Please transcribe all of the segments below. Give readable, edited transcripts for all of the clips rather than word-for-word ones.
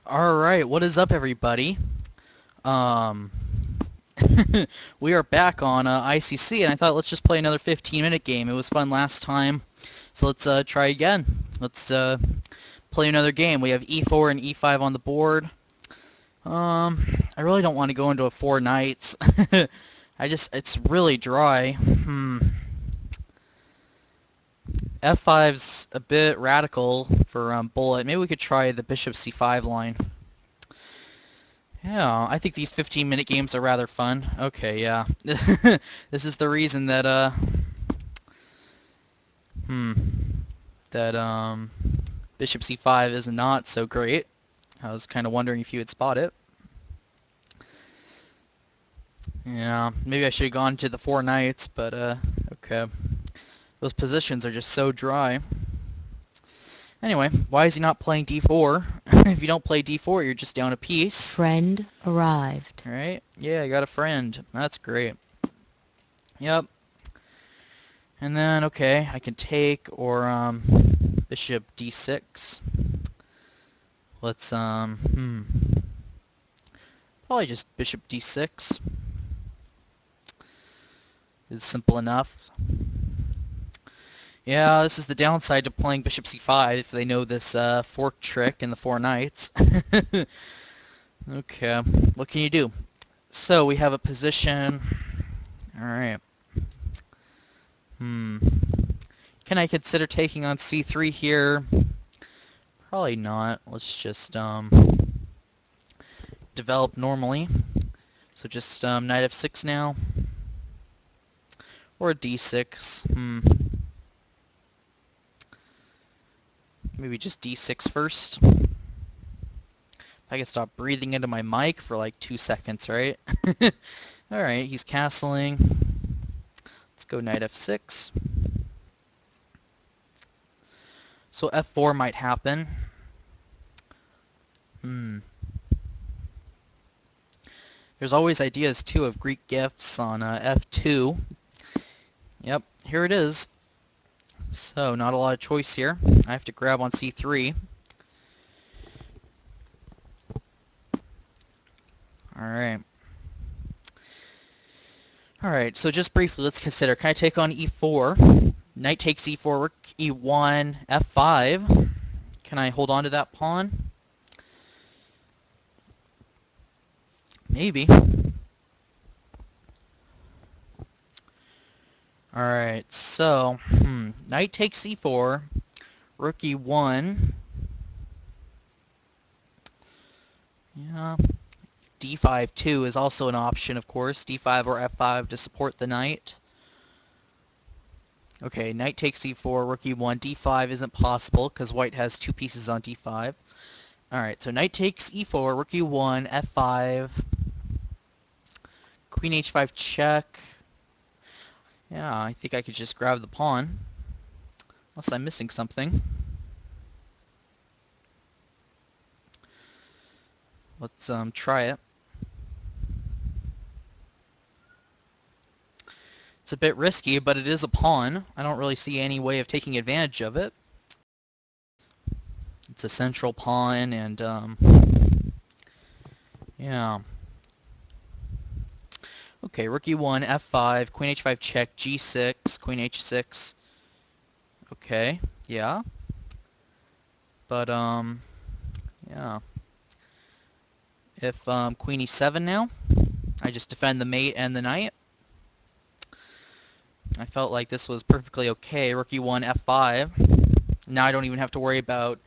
Alright, what is up everybody? Um, we are back on ICC, and I thought let's just play another 15-minute game. It was fun last time, so let's try again. Let's play another game. We have e4 and e5 on the board. I really don't want to go into a 4 knights. It's really dry. F5's a bit radical for bullet. Maybe we could try the bishop c5 line. Yeah, I think these 15-minute games are rather fun. Okay, yeah. This is the reason that, hmm, that, Bishop c5 is not so great. I was kind of wondering if you would spot it. Yeah, maybe I should have gone to the 4 knights, but, okay. Those positions are just so dry. Anyway, why is he not playing d4? If you don't play d4, you're just down a piece. Friend arrived. Alright, yeah, I got a friend. That's great. Yep. And then, okay, I can take, or, bishop d6. Let's, probably just bishop d6. It's simple enough. Yeah, this is the downside to playing bishop c5, if they know this, fork trick in the 4 knights. Okay, what can you do? So, we have a position. Alright. Can I consider taking on c3 here? Probably not. Let's just, develop normally. So just, knight f6 now. Or d6. Maybe just d6 first. I can stop breathing into my mic for like 2 seconds, right? Alright, he's castling. Let's go knight f6. So f4 might happen. There's always ideas, too, of Greek gifts on f2. Yep, here it is. So, not a lot of choice here. I have to grab on c3. Alright. Alright, so just briefly, let's consider. Can I take on e4? Knight takes e4, rook e1, f5. Can I hold on to that pawn? Maybe. Alright, so, knight takes e4, rook e1. Yeah. d5 too is also an option, of course. d5 or f5 to support the knight. Okay, knight takes e4, rook e1, d5 isn't possible because white has 2 pieces on d5. Alright, so knight takes e4, rook e1, f5, queen h5 check. Yeah, I think I could just grab the pawn. Unless I'm missing something. Let's try it. It's a bit risky, but it is a pawn. I don't really see any way of taking advantage of it. It's a central pawn, and yeah. Okay, rook e1, f5, queen h5 check, g6, queen h6. Okay, yeah. But yeah. If queen e7 now, I just defend the mate and the knight. I felt like this was perfectly okay. Rook e1, f5. Now I don't even have to worry about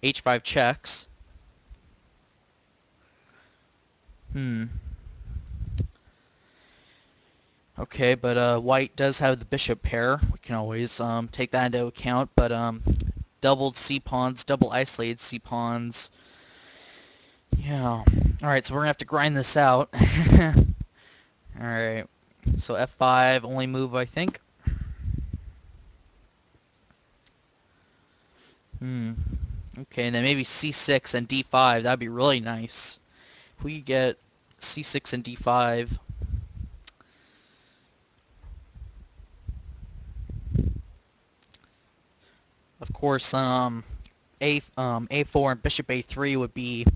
h5 checks. Okay, but white does have the bishop pair. We can always take that into account, but doubled c-pawns, double isolated c-pawns. Yeah. Alright, so we're gonna have to grind this out. Alright. So f5, only move, I think. Okay, and then maybe c6 and d5. That'd be really nice. If we get c6 and d5. Of course, a4 and bishop a3 would be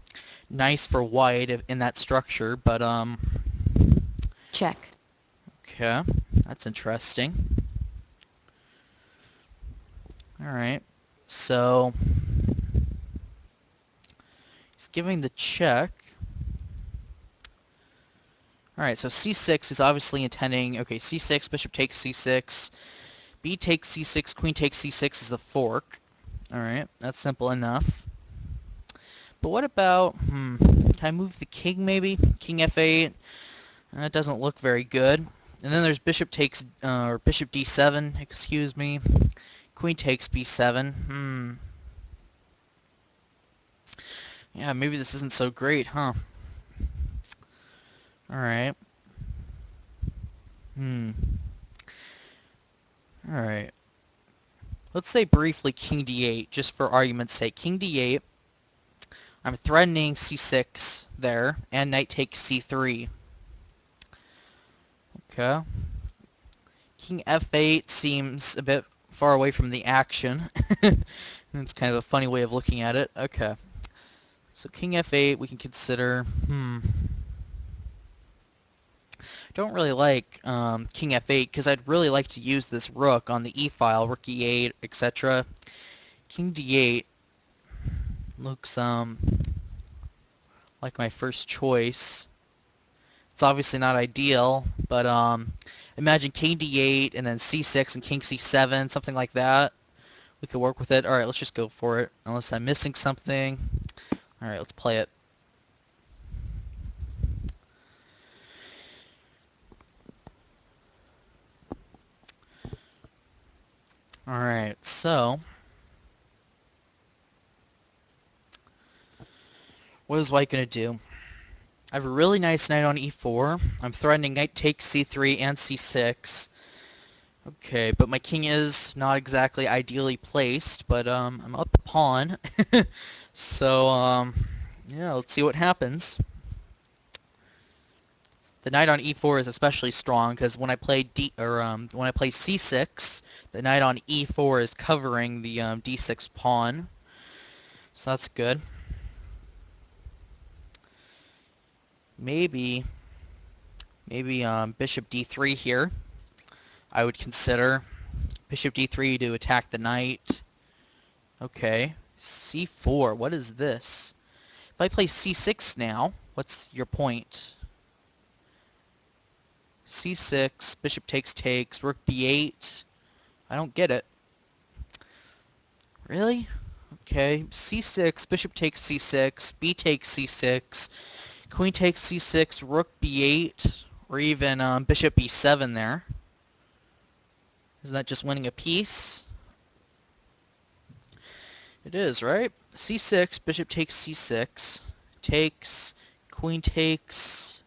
nice for white in that structure, but Check. okay, that's interesting. All right, so he's giving the check. All right, so c6 is obviously intending, okay, c6, bishop takes c6, b takes c6, queen takes c6 is a fork. All right, that's simple enough. But what about, can I move the king maybe? King f8, that doesn't look very good. And then there's bishop takes, or bishop d7, excuse me. Queen takes b7, Yeah, maybe this isn't so great, huh? Alright. Alright. Let's say briefly king d8, just for argument's sake. King d8. I'm threatening c6 there, and knight takes c3. Okay. King f8 seems a bit far away from the action. It's kind of a funny way of looking at it. Okay. So king f8 we can consider, Don't really like king f8 because I'd really like to use this rook on the e-file, rook e8, etc. King d8 looks like my first choice. It's obviously not ideal, but imagine king d8 and then c6 and king c7, something like that. We could work with it. Alright, let's just go for it. Unless I'm missing something. Alright, let's play it. Alright, so what is white going to do? I have a really nice knight on e4. I'm threatening knight takes c3 and c6. Okay, but my king is not exactly ideally placed, but I'm up a pawn. So, yeah, let's see what happens. The knight on e4 is especially strong because when I play when I play c6, the knight on e4 is covering the d6 pawn. So that's good. Maybe bishop d3 here. I would consider bishop d3 to attack the knight. Okay, c4. What is this? If I play c6 now, what's your point? c6, bishop takes, rook b8. I don't get it. Really? Okay, c6, bishop takes c6, b takes c6, queen takes c6, rook b8, or even bishop b7 there. Isn't that just winning a piece? It is, right? c6, bishop takes c6, takes, queen takes,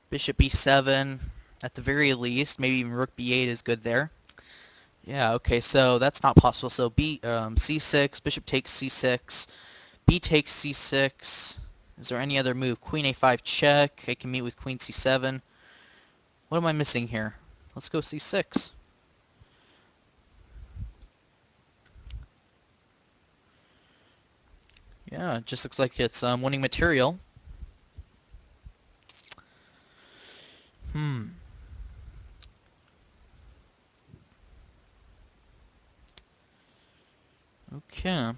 bishop b7, at the very least. Maybe even rook b8 is good there. Yeah, okay, so that's not possible. So c6, bishop takes c6, b takes c6. Is there any other move? Queen a5 check. I can meet with queen c7. What am I missing here? Let's go c6. Yeah, it just looks like it's winning material. Okay.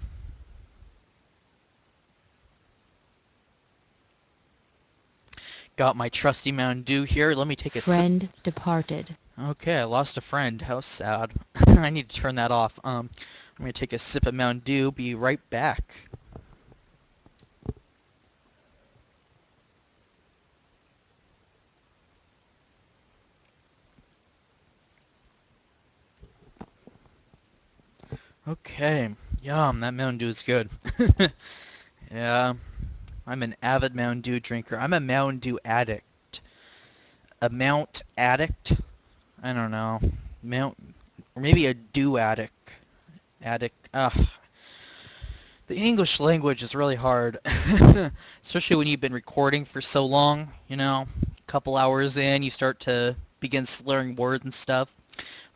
Got my trusty Mountain Dew here. Let me take a sip. Friend departed. Okay, I lost a friend. How sad. I need to turn that off. I'm gonna take a sip of Mountain Dew. Be right back. Okay. Yum, that Mountain Dew is good. Yeah, I'm an avid Mountain Dew drinker. I'm a Mountain Dew addict. A Mount addict? I don't know. Or maybe a Dew addict. Addict. Ugh. The English language is really hard. Especially when you've been recording for so long, you know. A couple hours in, you start to begin slurring words and stuff.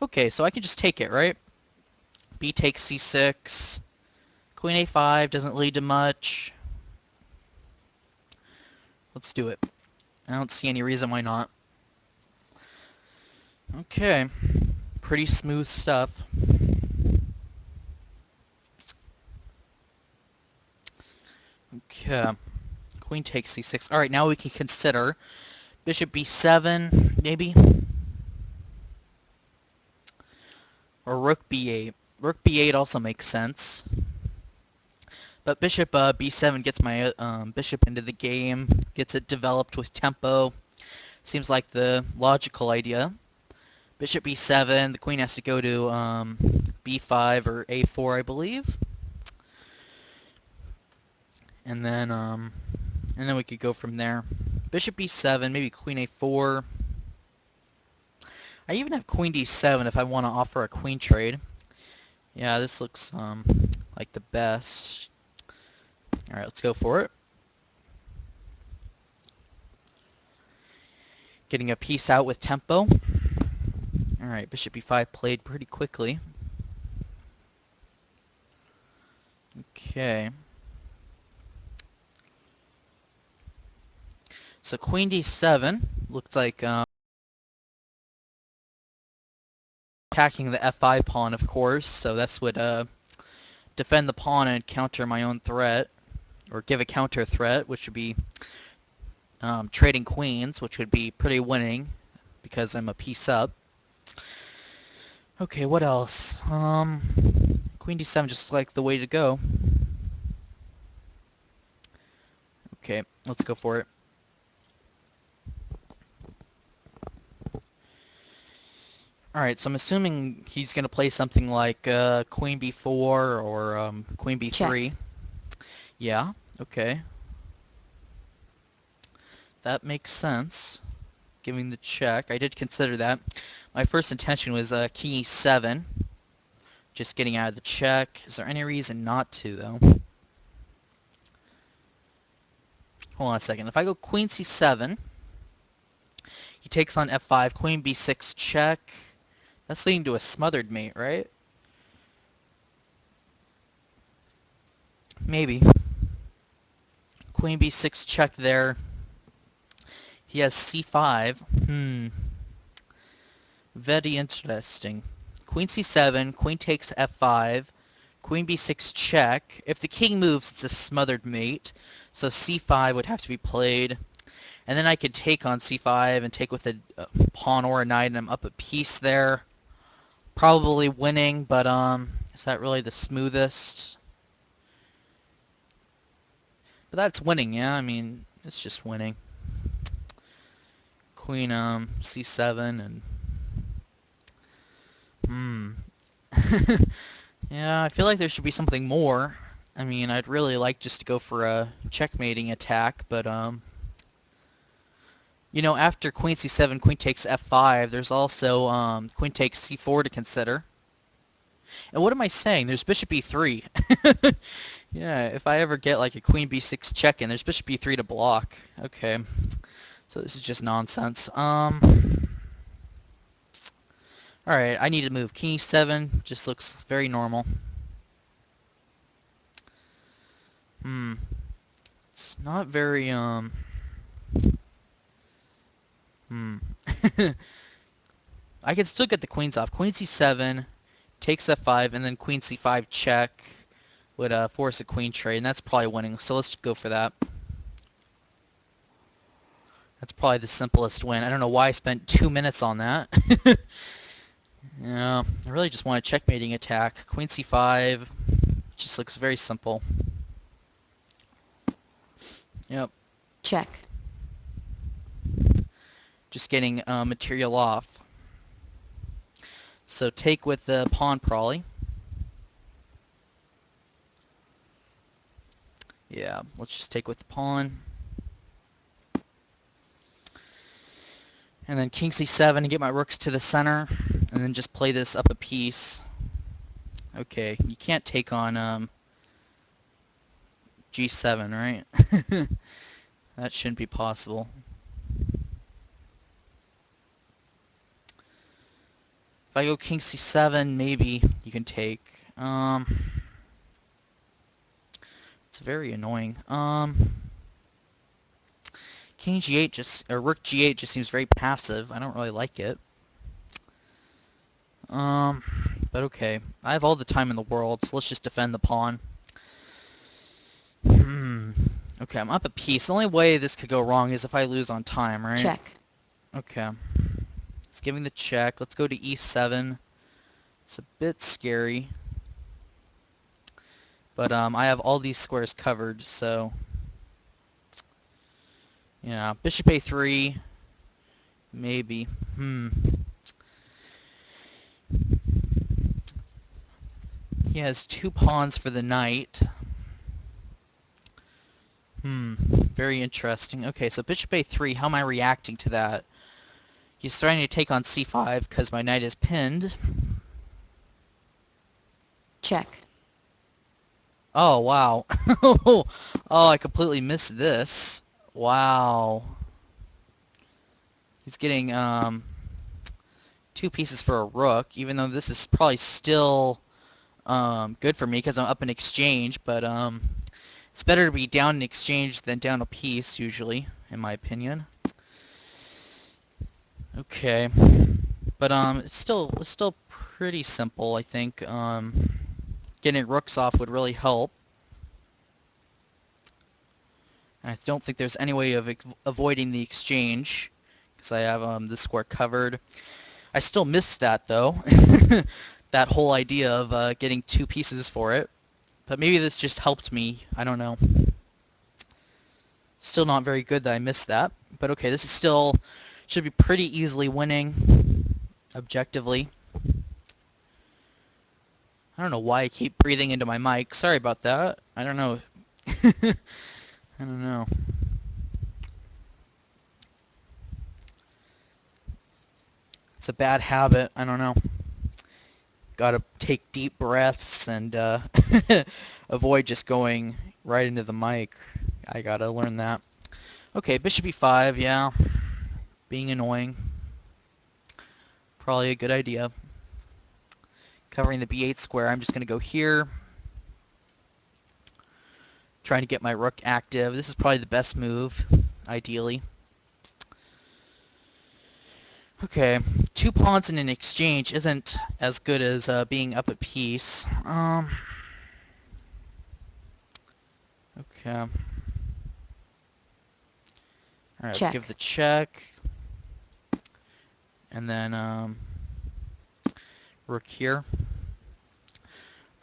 Okay, so I can just take it, right? B takes c6. Queen a5 doesn't lead to much. Let's do it. I don't see any reason why not. Okay. Pretty smooth stuff. Okay. Queen takes c6. Alright, now we can consider bishop b7, maybe? Or rook b8. Rook b8 also makes sense. But bishop b7 gets my bishop into the game, gets it developed with tempo. Seems like the logical idea. Bishop b7, the queen has to go to b5 or a4, I believe. And then we could go from there. Bishop b7, maybe queen a4. I even have queen d7 if I want to offer a queen trade. Yeah, this looks like the best. Alright, let's go for it. Getting a piece out with tempo. Alright, bishop e5 played pretty quickly. Okay. So queen d7 looks like attacking the f5 pawn, of course, so this would defend the pawn and counter my own threat, or give a counter threat, which would be trading queens, which would be pretty winning because I'm a piece up. Okay, what else? Queen d7 just like the way to go. Okay, let's go for it. Alright, so I'm assuming he's going to play something like queen b4 or queen b3. Check. Yeah, okay. That makes sense. Giving the check. I did consider that. My first intention was king e7. Just getting out of the check. Is there any reason not to, though? Hold on a second. If I go queen c7, he takes on f5, queen b6 check. That's leading to a smothered mate, right? Maybe. Queen b6 check there. He has c5. Very interesting. Queen c7, queen takes f5, queen b6 check. If the king moves, it's a smothered mate, so c5 would have to be played. And then I could take on c5 and take with a pawn or a knight, and I'm up a piece there. Probably winning, but is that really the smoothest? But that's winning, yeah. I mean, it's just winning. Queen c7 and yeah, I feel like there should be something more. I mean, I'd really like just to go for a checkmating attack, but you know, after queen c7, queen takes f5, there's also queen takes c4 to consider. And what am I saying? There's bishop e3. Yeah, if I ever get like a queen b6 check-in, there's bishop e3 to block. Okay. So this is just nonsense. Alright, I need to move. King e7 just looks very normal. It's not very, I can still get the queens off. Queen c7, takes f5, and then queen c5 check would force a queen trade, and that's probably winning. So let's go for that. That's probably the simplest win. I don't know why I spent 2 minutes on that. Yeah, I really just want a checkmating attack. Queen c5 just looks very simple. Yep. Check. Just getting material off. So take with the pawn probably. Yeah, let's just take with the pawn. And then king c7 and get my rooks to the center. And then just play this up a piece. Okay, you can't take on g7, right? That shouldn't be possible. If I go king c7, maybe you can take. It's very annoying. King G8 just, or Rook G8 just seems very passive. I don't really like it. But okay. I have all the time in the world, so let's just defend the pawn. Okay, I'm up a piece. The only way this could go wrong is if I lose on time, right? Check. Okay. It's giving the check. Let's go to E7. It's a bit scary. But I have all these squares covered, so yeah, bishop A3, maybe. He has 2 pawns for the knight. Very interesting. Okay, so bishop A3, how am I reacting to that? He's trying to take on C5 because my knight is pinned. Check. Oh, wow. Oh, I completely missed this. Wow. He's getting 2 pieces for a rook, even though this is probably still good for me because I'm up in exchange, but it's better to be down in exchange than down a piece, usually, in my opinion. Okay. But it's still pretty simple, I think. Getting rooks off would really help. I don't think there's any way of avoiding the exchange because I have this square covered. I still miss that though. That whole idea of getting 2 pieces for it. But maybe this just helped me. I don't know. Still not very good that I missed that. But okay, this is still should be pretty easily winning objectively. I don't know why I keep breathing into my mic. Sorry about that. I don't know. I don't know. It's a bad habit. I don't know. Gotta take deep breaths and avoid just going right into the mic. I gotta learn that. Okay, bishop e5, yeah. Being annoying. Probably a good idea. Covering the b8 square, I'm just gonna go here. Trying to get my rook active. This is probably the best move, ideally. Okay, 2 pawns in an exchange isn't as good as being up a piece. Okay. Alright, let's give Check. the check. And then rook here.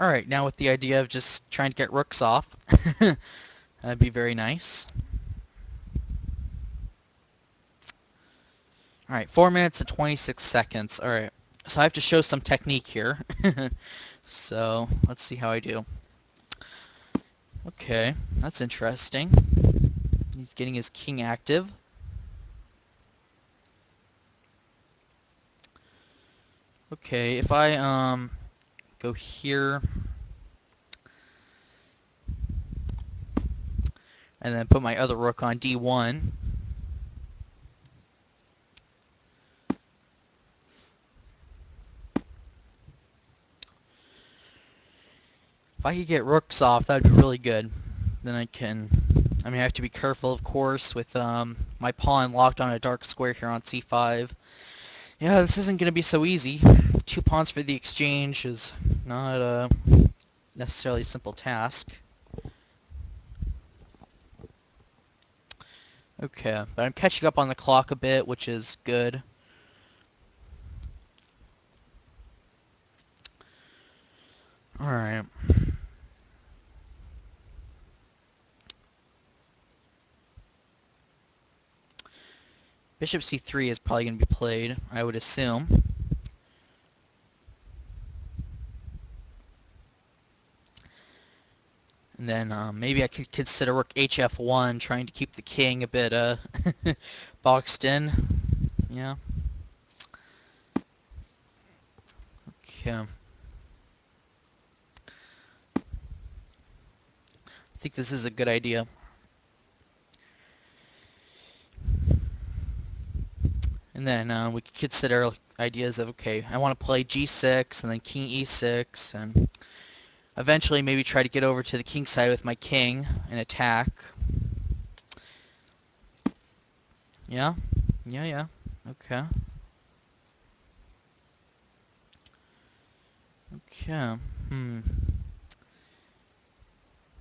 Alright, now with the idea of just trying to get rooks off. That'd be very nice. Alright, 4 minutes and 26 seconds. Alright, so I have to show some technique here. So, let's see how I do. Okay, that's interesting. He's getting his king active. Okay, if I go here and then put my other rook on d1. If I could get rooks off, that'd be really good. Then I mean, I have to be careful, of course, with my pawn locked on a dark square here on c5. Yeah, this isn't going to be so easy. 2 pawns for the exchange is not a necessarily simple task. Okay, but I'm catching up on the clock a bit, which is good. Alright. Bishop c3 is probably going to be played, I would assume. And then maybe I could consider rook hf1, trying to keep the king a bit boxed in. Yeah. Okay. I think this is a good idea. And then we could consider ideas of, okay, I want to play g6 and then king e6, and eventually maybe try to get over to the king side with my king and attack. Yeah? Yeah, yeah. Okay. Okay.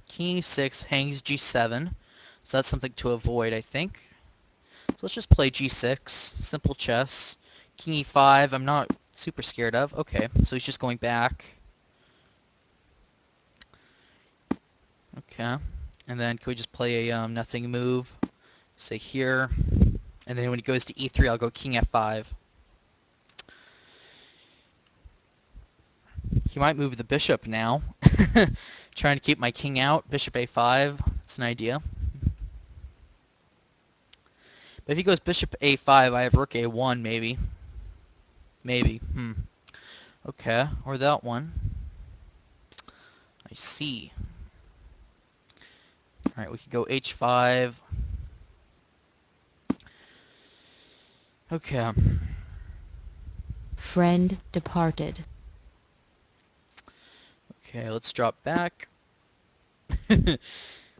King e6 hangs g7. So that's something to avoid, I think. So let's just play g6. Simple chess. King e5, I'm not super scared of. Okay, so he's just going back. Okay. And then can we just play a nothing move? Say here. And then when he goes to e3, I'll go king f5. He might move the bishop now. Trying to keep my king out. Bishop a5. That's an idea. But if he goes bishop a5, I have rook a1 maybe. Maybe. Okay. Or that one. I see. Alright, we could go h5. Okay. Friend departed. Okay, let's drop back.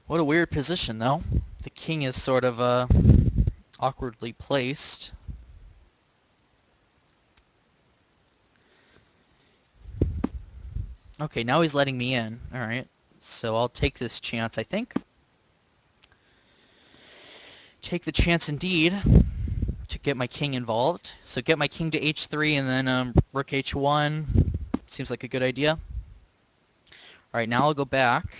What a weird position, though. The king is sort of, awkwardly placed. Okay, now he's letting me in. Alright. So I'll take this chance, I think. Take the chance indeed to get my king involved. So get my king to h3 and then rook h1. Seems like a good idea. Alright, now I'll go back.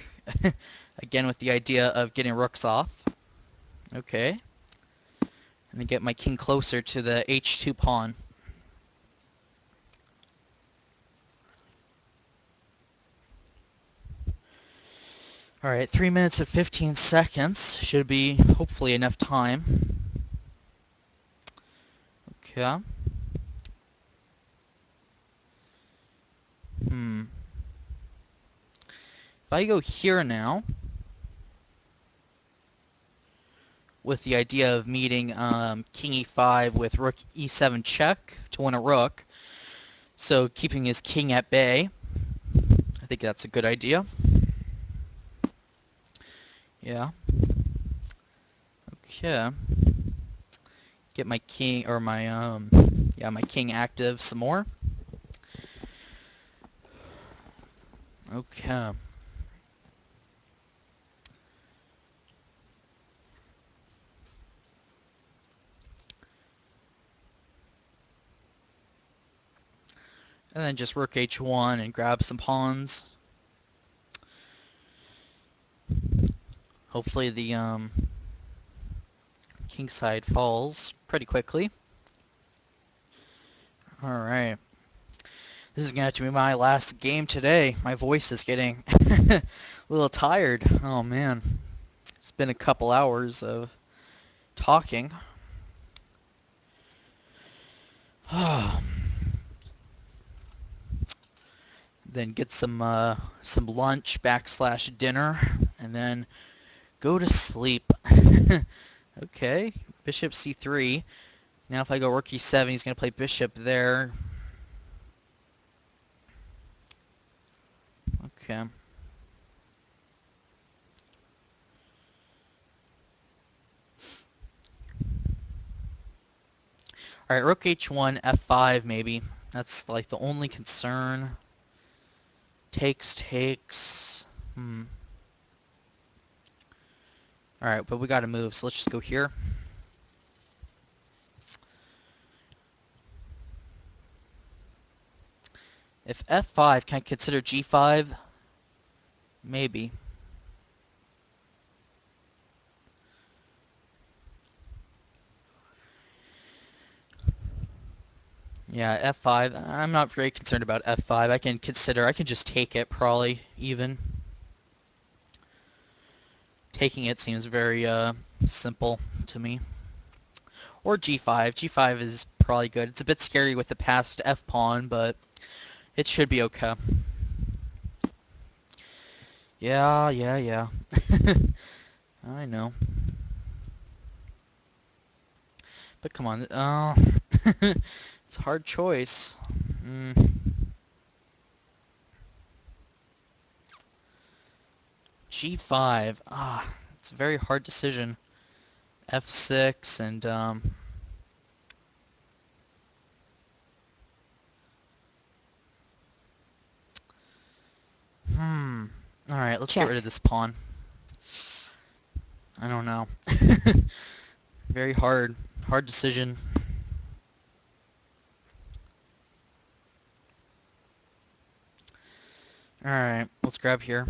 Again with the idea of getting rooks off. Okay. And then get my king closer to the h2 pawn. Alright, 3 minutes and 15 seconds. Should be hopefully enough time. Okay. If I go here now, with the idea of meeting king e5 with rook e7 check to win a rook, so keeping his king at bay, I think that's a good idea. Yeah. Okay. Get my king, or my, my king active some more. Okay. And then just rook h1 and grab some pawns. Hopefully the king side falls pretty quickly. Alright. This is going to have to be my last game today. My voice is getting a little tired. Oh man. It's been a couple hours of talking. Then get some lunch / dinner and then go to sleep. Okay, bishop c3. Now if I go rook e7, he's going to play bishop there. Okay. Alright, rook h1, f5 maybe. That's like the only concern. Takes. Alright, but we gotta move, so let's just go here. If f5, can I consider g5? Maybe. Yeah, f5. I'm not very concerned about f5. I can just take it probably, even. Taking it seems very, simple to me. Or g5. g5 is probably good. It's a bit scary with the passed f-pawn, but it should be okay. Yeah. I know. But come on. It's a hard choice. G5. It's a very hard decision. F6 and All right, let's get rid Check. of this pawn. I don't know. Very hard decision. All right, let's grab here.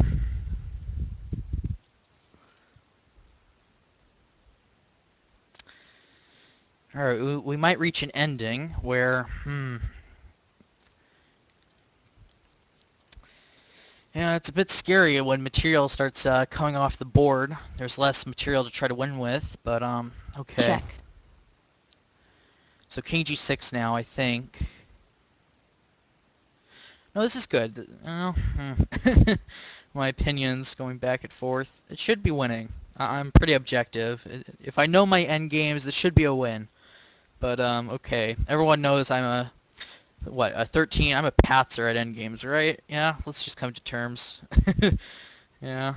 All right, we might reach an ending where yeah, it's a bit scary when material starts coming off the board. There's less material to try to win with, but okay. Check. So king g6 now, I think. No, this is good. Oh, my opinions going back and forth. It should be winning. I'm pretty objective. If I know my end games, this should be a win. But okay. Everyone knows I'm a 13. I'm a patzer at end games, right? Yeah. Let's just come to terms. Yeah.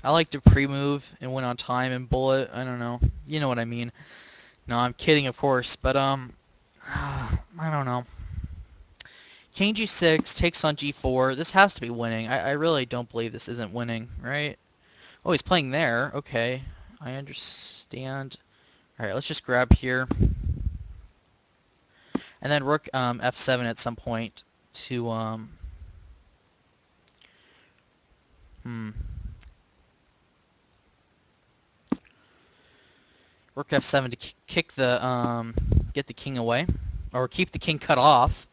I like to pre-move and win on time and bullet. I don't know. You know what I mean. No, I'm kidding, of course. But I don't know. King g6 takes on g4. This has to be winning. I really don't believe this isn't winning, right? Oh, he's playing there. Okay. I understand. Alright, let's just grab here. And then rook f7 at some point to rook f7 to kick the get the king away, or keep the king cut off.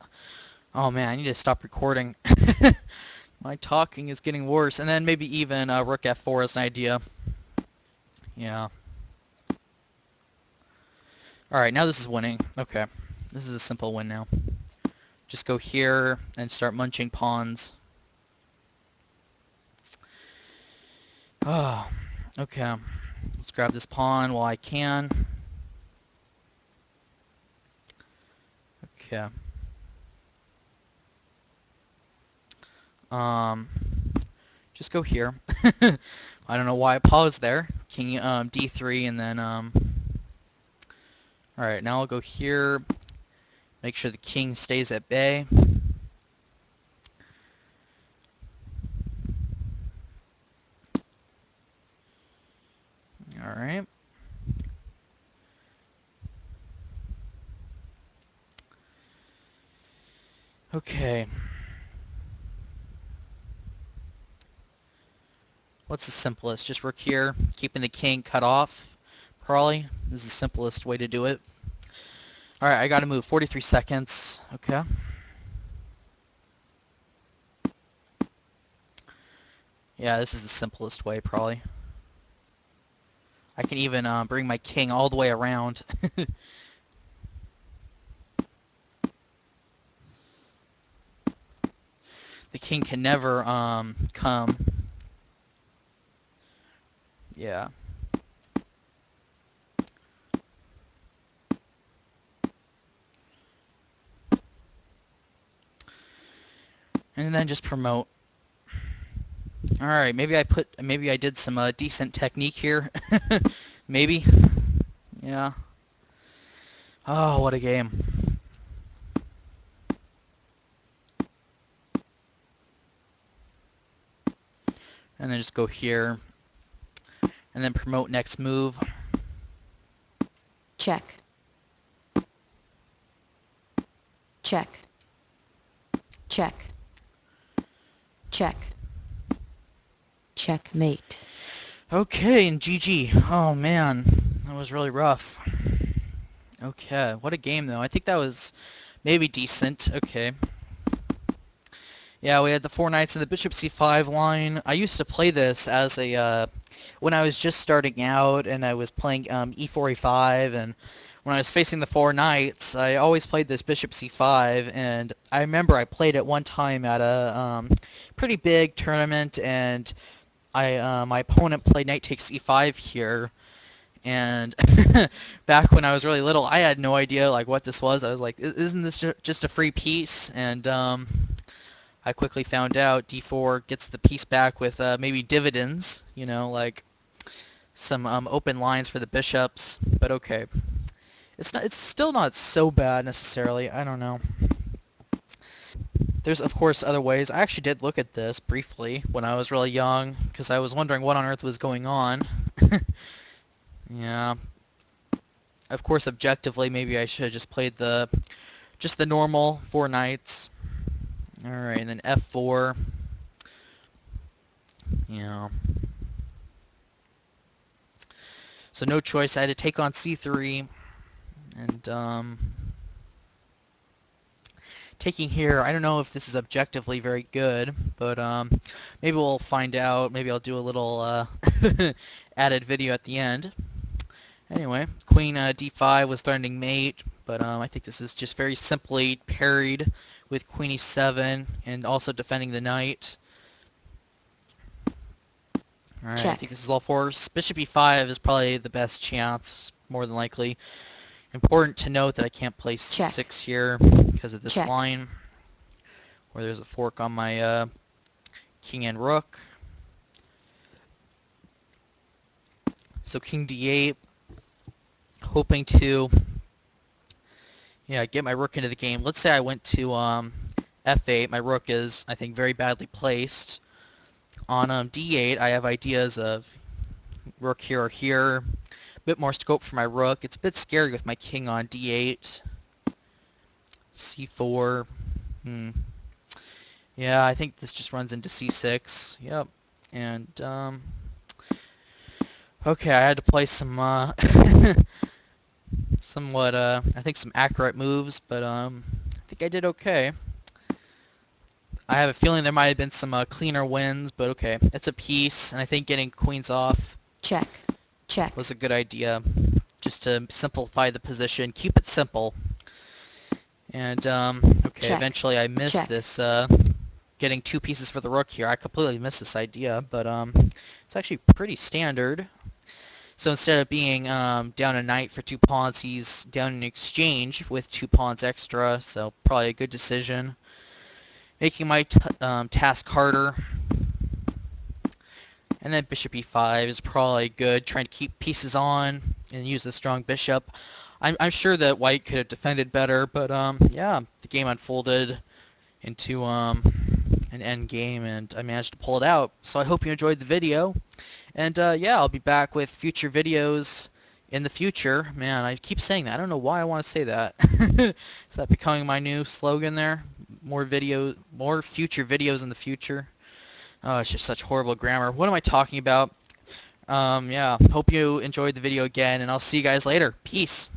Oh man, I need to stop recording. My talking is getting worse. And then maybe even rook f4 is an idea. Yeah. Alright, now this is winning. Okay. This is a simple win now. Just go here and start munching pawns. Oh, okay. Let's grab this pawn while I can. Okay. Just go here. I don't know why I paused there. King d3 and then Alright, now I'll go here. Make sure the king stays at bay. Alright. Okay. What's the simplest? Just rook here, keeping the king cut off. Probably. This is the simplest way to do it. Alright, I gotta move. 43 seconds. Okay. Yeah, this is the simplest way, probably. I can even bring my king all the way around. The king can never come. Yeah. And then just promote. Alright, maybe I did some decent technique here. Maybe. Yeah. Oh, what a game. And then just go here. And then promote next move. Check. Check. Check. Check. Checkmate. Okay, and GG. Oh man, that was really rough. Okay, what a game though. I think that was maybe decent. Okay. Yeah, we had the 4 knights and the bishop c5 line. I used to play this as a when I was just starting out and I was playing e4 e5, and when I was facing the 4 knights, I always played this bishop c5, and I remember I played it one time at a pretty big tournament, and my opponent played knight takes e5 here, and back when I was really little, I had no idea like what this was. I was like, isn't this just a free piece? And I quickly found out d4 gets the piece back with maybe dividends, you know, like some open lines for the bishops, but okay. It's still not so bad necessarily. I don't know. There's of course other ways. I actually did look at this briefly when I was really young because I was wondering what on earth was going on. Yeah. Of course, objectively, maybe I should have just played just the normal 4 knights. All right, and then f4. Yeah. So no choice. I had to take on c3, and taking here. I don't know if this is objectively very good, but maybe we'll find out. Maybe I'll do a little added video at the end. Anyway, queen d5 was threatening mate, but I think this is just very simply parried with queen e7 and also defending the knight. Alright, I check, think this is all for. Bishop e5 is probably the best chance, more than likely. Important to note that I can't play check, c6 here because of this check, line, where there's a fork on my king and rook. So king d8, hoping to get my rook into the game. Let's say I went to f8. My rook is, I think, very badly placed. On d8, I have ideas of rook here or here. A bit more scope for my rook. It's a bit scary with my king on d8. c4. Yeah, I think this just runs into c6. Yep. And, okay, I had to play some, somewhat, I think some accurate moves, but, I think I did okay. I have a feeling there might have been some cleaner wins, but okay. It's a piece, and I think getting queens off check, check, was a good idea, just to simplify the position. Keep it simple. And, okay, check, eventually I missed check, this, getting 2 pieces for the rook here. I completely missed this idea, but, it's actually pretty standard. So instead of being down a knight for 2 pawns, he's down in exchange with 2 pawns extra, so probably a good decision. Making my task harder. And then bishop e5 is probably good, trying to keep pieces on and use a strong bishop. I'm sure that white could have defended better, but yeah, the game unfolded into an end game, and I managed to pull it out. So I hope you enjoyed the video, and yeah, I'll be back with future videos in the future. Man, I keep saying that. I don't know why I want to say that. Is that becoming my new slogan there? More future videos in the future. Oh, it's just such horrible grammar. What am I talking about? Yeah, hope you enjoyed the video again, and I'll see you guys later. Peace.